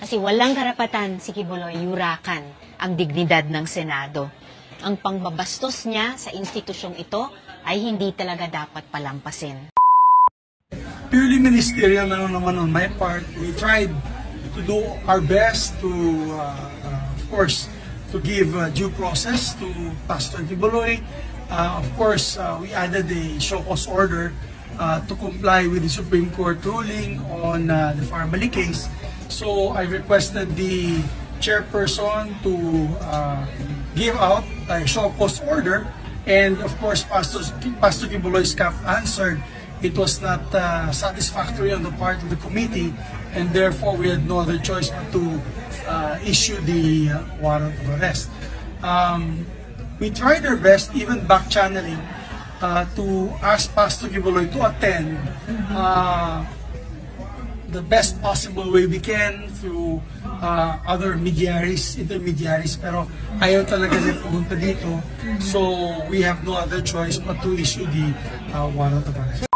Kasi walang karapatan si Quiboloy yurakan ang dignidad ng Senado. Ang pangbabastos niya sa institusyong ito ay hindi talaga dapat palampasin. Purely ministerial na naman on my part. We tried to do our best to, of course, to give due process to Pastor Quiboloy. Of course, we added a show cause order to comply with the Supreme Court ruling on the Family case. So I requested the chairperson to give out a show cause order, and of course Pastor Quiboloy's camp answered it was not satisfactory on the part of the committee, and therefore we had no other choice but to issue the warrant of arrest. We tried our best, even back channeling, to ask Pastor Quiboloy to attend the best possible way we can through other intermediaries, pero ayaw talaga niya pumunta dito, so we have no other choice but to issue the warrant of arrest.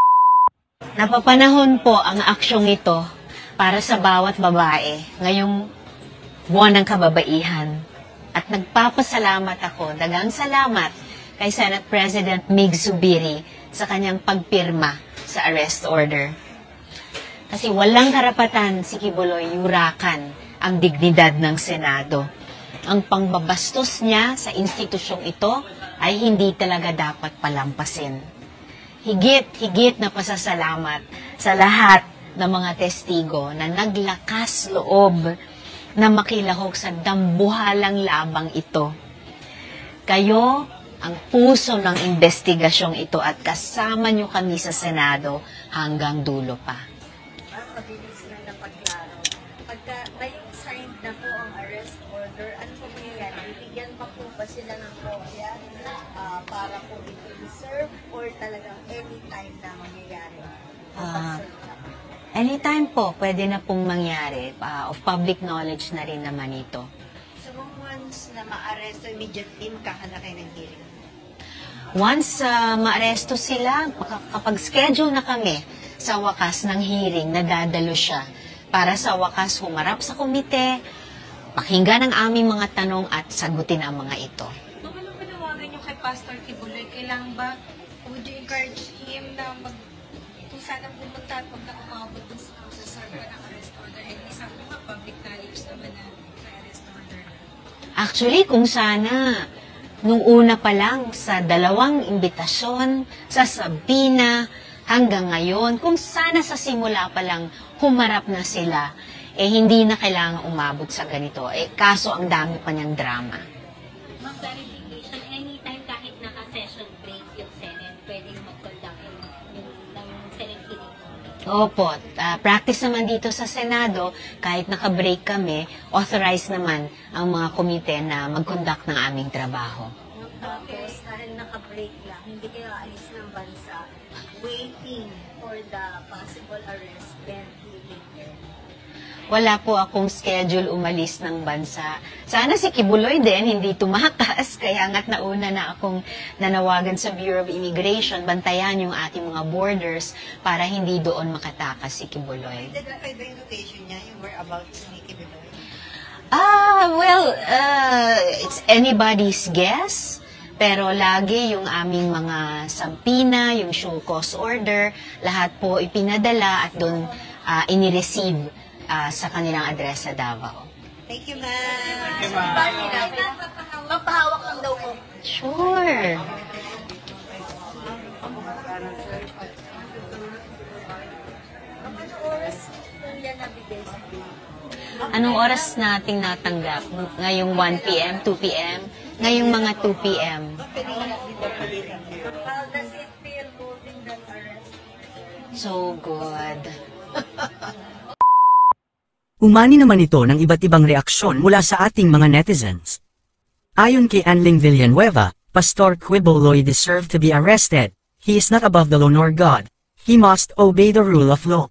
Napapanahon po ang aksyong ito para sa bawat babae ngayong buwan ng kababaihan. At nagpapasalamat ako, dagang salamat kay Senate President Mig Zubiri sa kanyang pagpirma sa arrest order. Kasi walang karapatan si Quiboloy yurakan ang dignidad ng Senado. Ang pangbabastos niya sa institusyong ito ay hindi talaga dapat palampasin. Higit na pasasalamat sa lahat ng mga testigo na naglakas loob na makilahok sa dambuhalang labang ito. Kayo ang puso ng investigasyong ito at kasama nyo kami sa Senado hanggang dulo pa. Mabilis lang na pagklaro. Pagka ngayong signed na po ang arrest order, ano po mangyayari? Bibigyan pa po ba sila ng kopya para po ito i-serve or talagang anytime na mangyayari? Anytime po, pwede na pong mangyari. Of public knowledge na rin naman ito. So once na ma-arresto, immediately magkakala kayo ng hearing? Once maaresto sila, kapag schedule na kami sa wakas ng hearing, nadadalo siya para sa wakas humarap sa komite, pakinggan ang aming mga tanong at sagutin ang mga ito. Ma'am, anong panawagan niyo kay Pastor Quiboloy? Kailangan ba, would you encourage him na kung sana pumunta at huwag na umabot dun sa serve ng arrest order? And isang mga public knowledge naman na may arrest order. Actually, kung sana, nung una pa lang sa 2 imbitasyon, sa Sabina, hanggang ngayon, kung sana sa simula pa lang humarap na sila, hindi na kailangan umabot sa ganito. Kaso ang dami pa niyang drama. Ma'am, clarification, anytime kahit naka-session break yung Senate, pwedeng mag-conduct ng Senate hearing? Opo, practice naman dito sa Senado, kahit naka-break kami, authorized naman ang mga komite na mag-conduct ng aming trabaho. Tapos, dahil naka-break lang, hindi kayo alis ng bansa, waiting for the possible arrest, then hearing. Wala po akong schedule umalis ng bansa. Sana si Quiboloy din hindi tumakas, kaya nga't nauna na akong nanawagan sa Bureau of Immigration, bantayan yung ating mga borders para hindi doon makatakas si Quiboloy. Identify ba yung location niya, yung whereabouts ni Quiboloy? It's anybody's guess. Pero lagi yung aming mga sampina, yung show cause order, lahat po ipinadala at doon inireceive sa kanilang address sa Davao. Thank you, ma'am. Magpahawak lang daw po. Sure. Anong oras po yan nabigay sa inyo? Anong oras nating natanggap? Ngayong 1 p.m., 2 p.m., ngayong mga 2 p.m. How does it feel moving that arrest? So good. Umani naman ito ng iba't ibang reaksyon mula sa ating mga netizens. Ayon kay Anling Villanueva, Pastor Quiboloy deserved to be arrested. He is not above the law nor God. He must obey the rule of law.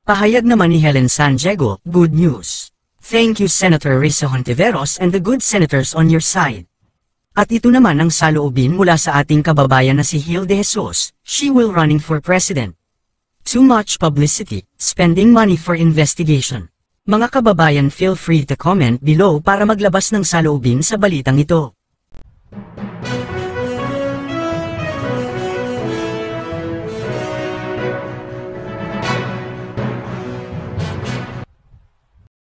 Pahayag naman ni Helen San Diego, good news. Thank you Senator Risa Hontiveros and the good senators on your side. At ito naman ang saloobin mula sa ating kababayan na si Hil de Jesus, she will running for president. Too much publicity, spending money for investigation. Mga kababayan, feel free to comment below para maglabas ng saloobin sa balitang ito.